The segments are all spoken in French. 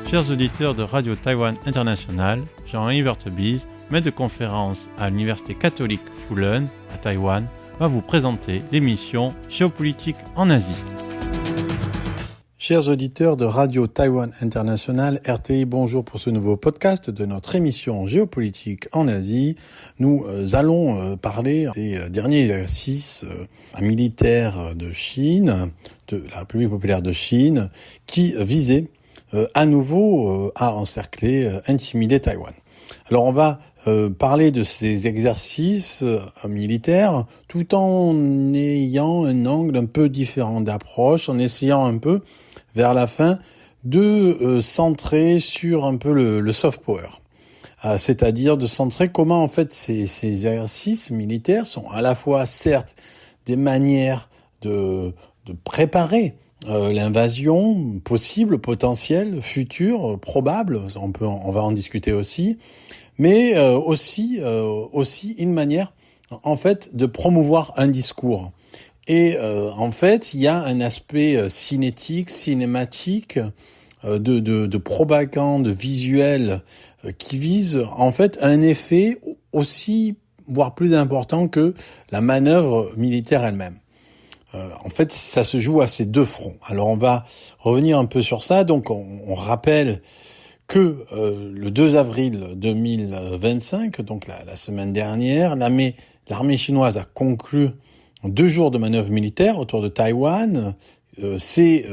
Chers auditeurs de Radio Taïwan International, Jean-Yves Vertebise, maître de conférence à l'Université catholique Fulun à Taïwan, va vous présenter l'émission Géopolitique en Asie. Chers auditeurs de Radio Taïwan International, RTI, bonjour pour ce nouveau podcast de notre émission Géopolitique en Asie. Nous allons parler des derniers exercices militaires de Chine, de la République populaire de Chine, qui visaient à nouveau à encercler, intimider Taïwan. Alors on va parler de ces exercices militaires tout en ayant un angle un peu différent d'approche, en essayant un peu vers la fin de centrer sur un peu le soft power. C'est-à-dire de centrer comment en fait ces exercices militaires sont à la fois certes des manières de préparer l'invasion possible, potentielle, future, probable, on va en discuter aussi, mais aussi une manière en fait de promouvoir un discours. Et en fait, il y a un aspect cinétique, cinématique, de propagande visuelle qui vise en fait un effet aussi, voire plus important que la manœuvre militaire elle-même. En fait, ça se joue à ces deux fronts. Alors, on va revenir un peu sur ça. Donc, on rappelle que le 2 avril 2025, donc la semaine dernière, l'armée chinoise a conclu 2 jours de manœuvres militaires autour de Taïwan. Ces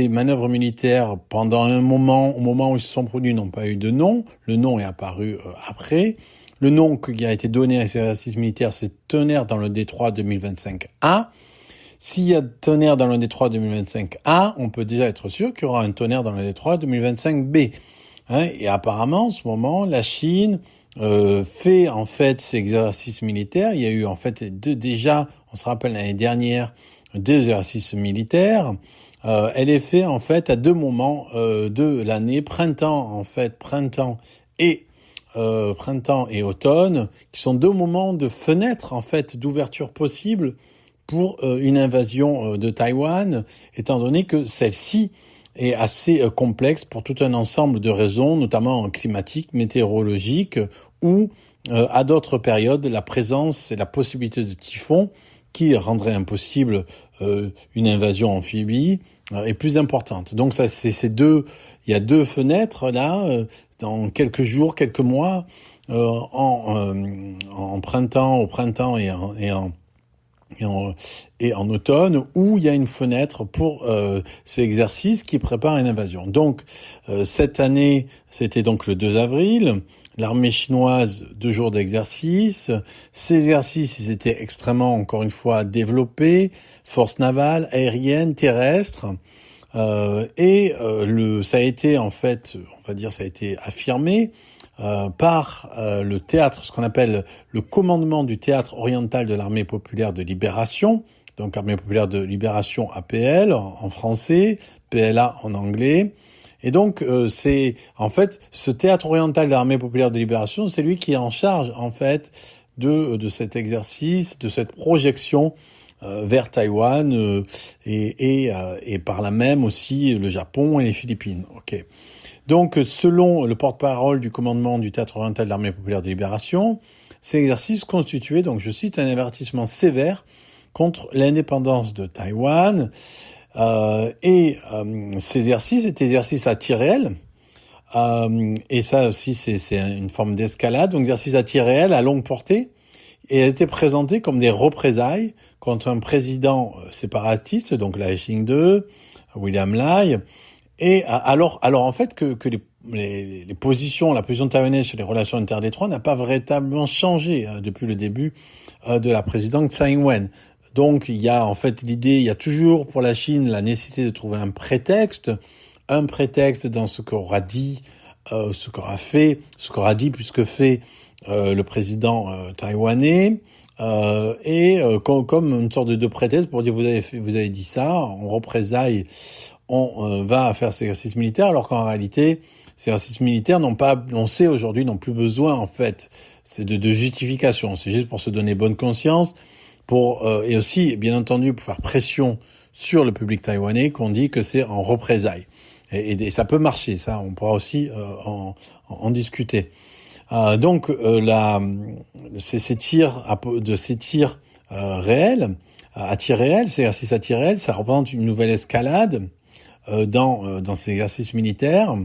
manœuvres militaires, pendant au moment où ils se sont produits, n'ont pas eu de nom. Le nom est apparu après. Le nom qui a été donné à ces exercices militaires, c'est Tonnerre dans le détroit 2025A. S'il y a tonnerre dans le détroit 2025A, on peut déjà être sûr qu'il y aura un tonnerre dans le détroit 2025B. Et apparemment, en ce moment, la Chine fait en fait ces exercices militaires. Il y a eu en fait déjà, on se rappelle l'année dernière, des exercices militaires. Elle est faite en fait à 2 moments de l'année, printemps et automne, qui sont 2 moments de fenêtres en fait d'ouverture possible pour une invasion de Taïwan, étant donné que celle-ci est assez complexe pour tout un ensemble de raisons, notamment climatiques, météorologiques, ou à d'autres périodes, la présence et la possibilité de typhons qui rendraient impossible une invasion amphibie est plus importante. Donc ça, il y a 2 fenêtres là, dans quelques jours, quelques mois, au printemps et en automne, où il y a une fenêtre pour ces exercices qui préparent une invasion. Donc, cette année, c'était donc le 2 avril, l'armée chinoise, 2 jours d'exercice. Ces exercices, ils étaient extrêmement, encore une fois, développés, forces navales, aériennes, terrestres, ça a été, en fait, on va dire, ça a été affirmé par le théâtre, ce qu'on appelle le commandement du théâtre oriental de l'armée populaire de libération, donc armée populaire de libération APL en français, PLA en anglais. Et donc c'est en fait ce théâtre oriental de l'armée populaire de libération, c'est lui qui est en charge en fait de cet exercice, de cette projection vers Taïwan et par là même aussi le Japon et les Philippines. OK. Donc, selon le porte-parole du commandement du Théâtre oriental de l'armée populaire de libération, ces exercices constituaient, donc je cite, un avertissement sévère contre l'indépendance de Taïwan. Ces exercices étaient exercices à tir réel. Et ça aussi, c'est une forme d'escalade. Donc, exercices à tir réel à longue portée. Et elles étaient présentées comme des représailles contre un président séparatiste, donc Lai Ching-de, William Lai. Et alors en fait que les positions, la position taïwanaise sur les relations interdétroites n'a pas véritablement changé depuis le début de la présidente Tsai Ing-wen. Donc il y a en fait il y a toujours pour la Chine la nécessité de trouver un prétexte dans ce qu'aura dit, ce qu'aura dit plus que fait le président taïwanais. Comme une sorte de prétexte pour dire vous avez dit ça, en représailles, on va faire ces exercices militaires, alors qu'en réalité, ces exercices militaires on sait aujourd'hui, n'ont plus besoin, en fait, de justification. C'est juste pour se donner bonne conscience, et aussi, bien entendu, pour faire pression sur le public taïwanais, qu'on dit que c'est en représailles. Et ça peut marcher, ça, on pourra aussi en discuter. Ces tirs réels, à tir réel, ces exercices à tir réel, ça représente une nouvelle escalade dans ces exercices militaires.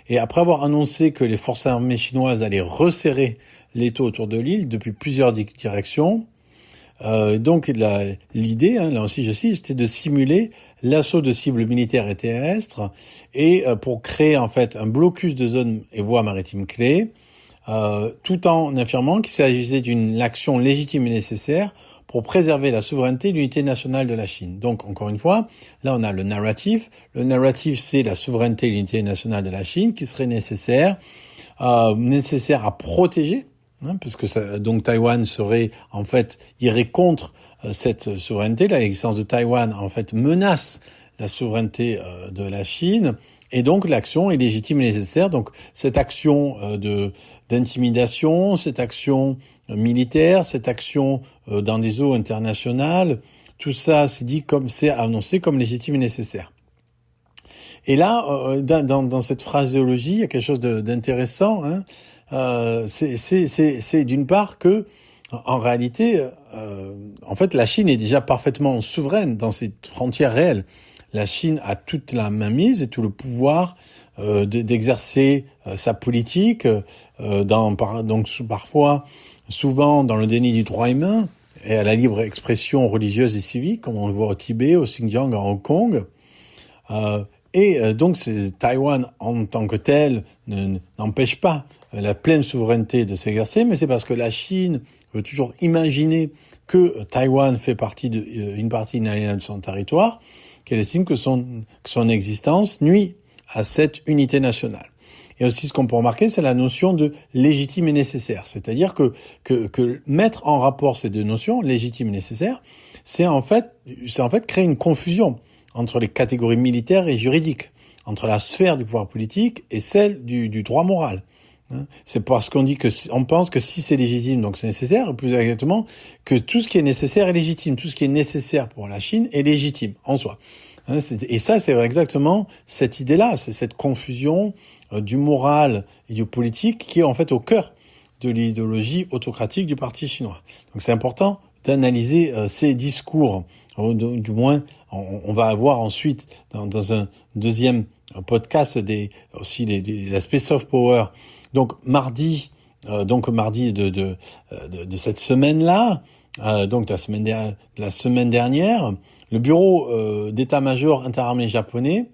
Et après avoir annoncé que les forces armées chinoises allaient resserrer l'étau autour de l'île depuis plusieurs directions, donc l'idée, là aussi je cite, c'était de simuler l'assaut de cibles militaires et terrestres et pour créer en fait un blocus de zones et voies maritimes clés, tout en affirmant qu'il s'agissait d'une action légitime et nécessaire pour préserver la souveraineté et l'unité nationale de la Chine. Donc, encore une fois, là, on a le narratif. Le narratif, c'est la souveraineté et l'unité nationale de la Chine qui serait nécessaire à protéger, puisque donc Taïwan irait contre cette souveraineté. L'existence de Taïwan, en fait, menace la souveraineté de la Chine. Et donc, l'action est légitime et nécessaire. Donc, cette action d'intimidation, cette action militaire, cette action dans des eaux internationales, tout ça c'est annoncé comme légitime et nécessaire. Et là, dans cette phraséologie, il y a quelque chose d'intéressant. C'est d'une part que, en réalité, en fait, la Chine est déjà parfaitement souveraine dans ses frontières réelles. La Chine a toute la mainmise et tout le pouvoir d'exercer sa politique, souvent dans le déni du droit humain et à la libre expression religieuse et civique, comme on le voit au Tibet, au Xinjiang, à Hong Kong. Donc Taïwan en tant que tel n'empêche pas la pleine souveraineté de s'exercer, mais c'est parce que la Chine veut toujours imaginer que Taïwan fait une partie inaliénable de son territoire, qu'elle estime que son existence nuit à cette unité nationale. Et aussi, ce qu'on peut remarquer, c'est la notion de légitime et nécessaire. C'est-à-dire que mettre en rapport ces deux notions, légitime et nécessaire, c'est en fait créer une confusion entre les catégories militaires et juridiques, entre la sphère du pouvoir politique et celle du droit moral. C'est parce on pense que si c'est légitime, donc c'est nécessaire, plus exactement, que tout ce qui est nécessaire est légitime. Tout ce qui est nécessaire pour la Chine est légitime en soi. Et ça, c'est exactement cette idée-là, c'est cette confusion du moral et du politique qui est en fait au cœur de l'idéologie autocratique du Parti chinois. Donc c'est important d'analyser ces discours. Du moins, on va avoir ensuite, dans un deuxième podcast, l'aspect soft power. Donc mardi de cette semaine-là, donc la semaine dernière, le bureau d'état-major interarmée japonais,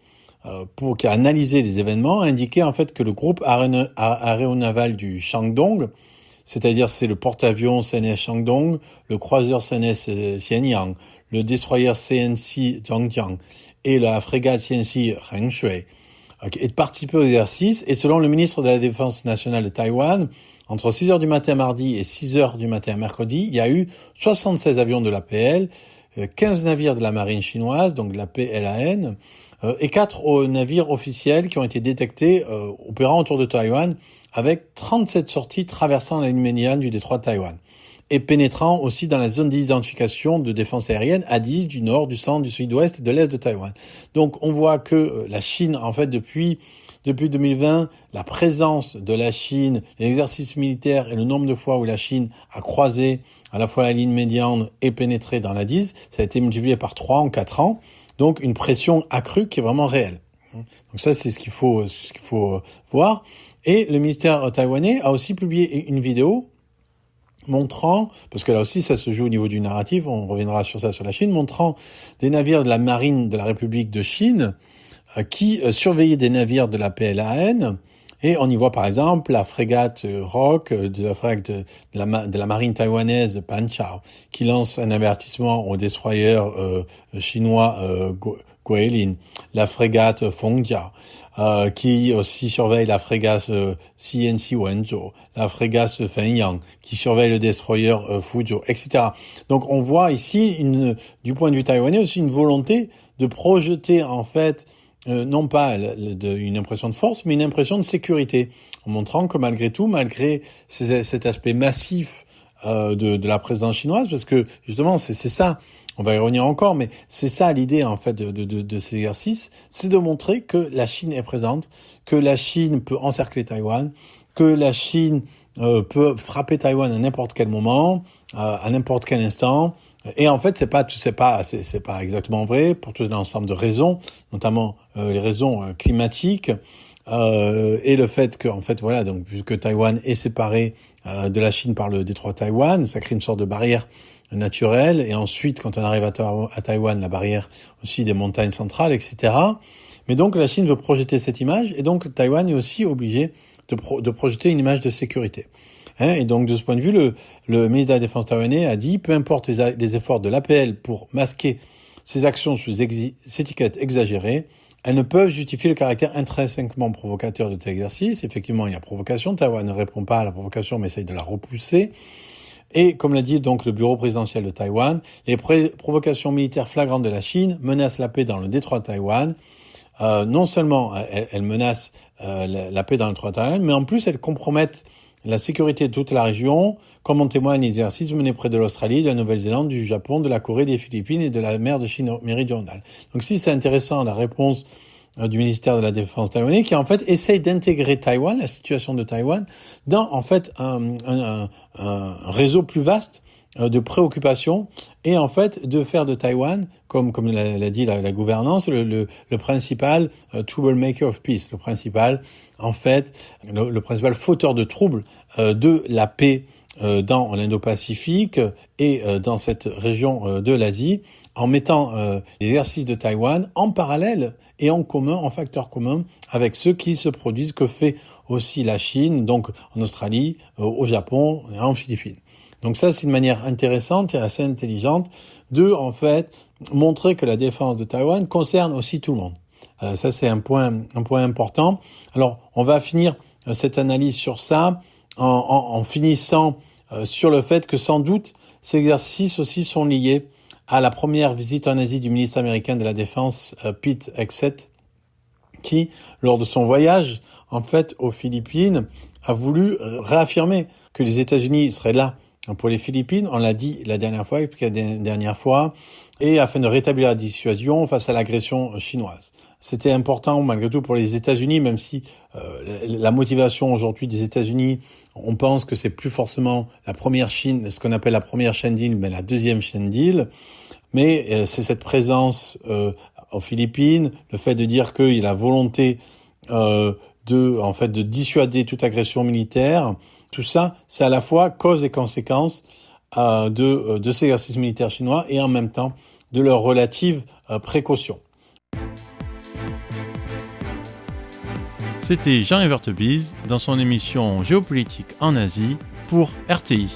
qui a analysé les événements, a indiqué en fait que le groupe aéronaval du Shandong, c'est-à-dire c'est le porte-avions CNS Shandong, le croiseur CNS Xianyang, le destroyer CNC Zhangjiang et la frégate CNC Rengshui, et de participer aux exercices. Et selon le ministre de la Défense nationale de Taïwan, entre 6h du matin mardi et 6h du matin mercredi, il y a eu 76 avions de l'APL, 15 navires de la marine chinoise, donc de la PLAN, et 4 navires officiels qui ont été détectés opérant autour de Taïwan, avec 37 sorties traversant la ligne médiane du détroit de Taïwan, et pénétrant aussi dans la zone d'identification de défense aérienne à 10 du nord, du centre, du sud-ouest et de l'est de Taïwan. Donc on voit que la Chine, en fait, depuis 2020, la présence de la Chine, l'exercice militaire et le nombre de fois où la Chine a croisé à la fois la ligne médiane et pénétré dans la 10, ça a été multiplié par 3 en 4 ans. Donc une pression accrue qui est vraiment réelle. Donc ça, c'est ce qu'il faut voir. Et le ministère taïwanais a aussi publié une vidéo montrant, parce que là aussi ça se joue au niveau du narratif, on reviendra sur ça sur la Chine, montrant des navires de la marine de la République de Chine qui surveillaient des navires de la PLAN, et on y voit par exemple la frégate Rock de la marine taïwanaise Panchao, qui lance un avertissement au destroyer chinois Guilin, la frégate Fengjiao, qui aussi surveille la frégate CNC Wenzhou, la frégate Fenyang, qui surveille le destroyer Fuzhou, etc. Donc on voit ici, du point de vue taïwanais, aussi une volonté de projeter en fait non pas une impression de force, mais une impression de sécurité, en montrant que malgré tout, malgré cet aspect massif de la présidence chinoise, parce que justement c'est ça. On va y revenir encore, mais c'est ça l'idée en fait de ces exercices, c'est de montrer que la Chine est présente, que la Chine peut encercler Taïwan, que la Chine peut frapper Taïwan à n'importe quel moment, à n'importe quel instant. Et en fait, c'est pas exactement vrai pour tout l'ensemble de raisons, notamment les raisons climatiques et le fait que en fait voilà, donc vu que Taïwan est séparé de la Chine par le détroit de Taïwan, ça crée une sorte de barrière naturelle, et ensuite quand on arrive à Taïwan, la barrière aussi des montagnes centrales, etc. Mais donc la Chine veut projeter cette image, et donc Taïwan est aussi obligé de projeter une image de sécurité. Et donc de ce point de vue, le ministre de la Défense taïwanais a dit, peu importe les efforts de l'APL pour masquer ces actions sous ces étiquettes exagérées, elles ne peuvent justifier le caractère intrinsèquement provocateur de cet exercice. Effectivement, il y a provocation. Taïwan ne répond pas à la provocation, mais essaye de la repousser. Et comme l'a dit donc le bureau présidentiel de Taïwan, les provocations militaires flagrantes de la Chine menacent la paix dans le détroit de Taïwan. Non seulement elles menacent la paix dans le détroit de Taïwan, mais en plus elles compromettent la sécurité de toute la région, comme en témoignent les exercices menés près de l'Australie, de la Nouvelle-Zélande, du Japon, de la Corée, des Philippines et de la mer de Chine méridionale. Donc si c'est intéressant, la réponse du ministère de la Défense taïwanais, qui en fait essaye d'intégrer Taïwan, la situation de Taïwan, dans en fait un réseau plus vaste de préoccupations, et en fait de faire de Taïwan, comme l'a dit la gouvernance, le principal troublemaker of peace, le principal fauteur de troubles de la paix dans l'Indo-Pacifique et dans cette région de l'Asie, en mettant l'exercice de Taïwan en parallèle et en commun, en facteur commun, avec ceux qui se produisent, que fait aussi la Chine, donc en Australie, au Japon et en Philippines. Donc ça, c'est une manière intéressante et assez intelligente de, en fait, montrer que la défense de Taïwan concerne aussi tout le monde. Ça, c'est un point important. Alors, on va finir cette analyse sur ça en finissant sur le fait que sans doute ces exercices aussi sont liés à la première visite en Asie du ministre américain de la Défense, Pete Hegseth, qui, lors de son voyage, en fait, aux Philippines, a voulu réaffirmer que les États-Unis seraient là pour les Philippines. On l'a dit la dernière fois, et afin de rétablir la dissuasion face à l'agression chinoise. C'était important malgré tout pour les États-Unis, même si la motivation aujourd'hui des États-Unis, on pense que c'est plus forcément la première Chine, ce qu'on appelle la première chaîne d'île, mais la deuxième chaîne d'île. Mais c'est cette présence aux Philippines, le fait de dire qu'il y a la volonté de dissuader toute agression militaire. Tout ça, c'est à la fois cause et conséquence de ces exercices militaires chinois et en même temps de leur relative précaution. C'était Jean-Yves Heurtebise dans son émission Géopolitique en Asie pour RTI.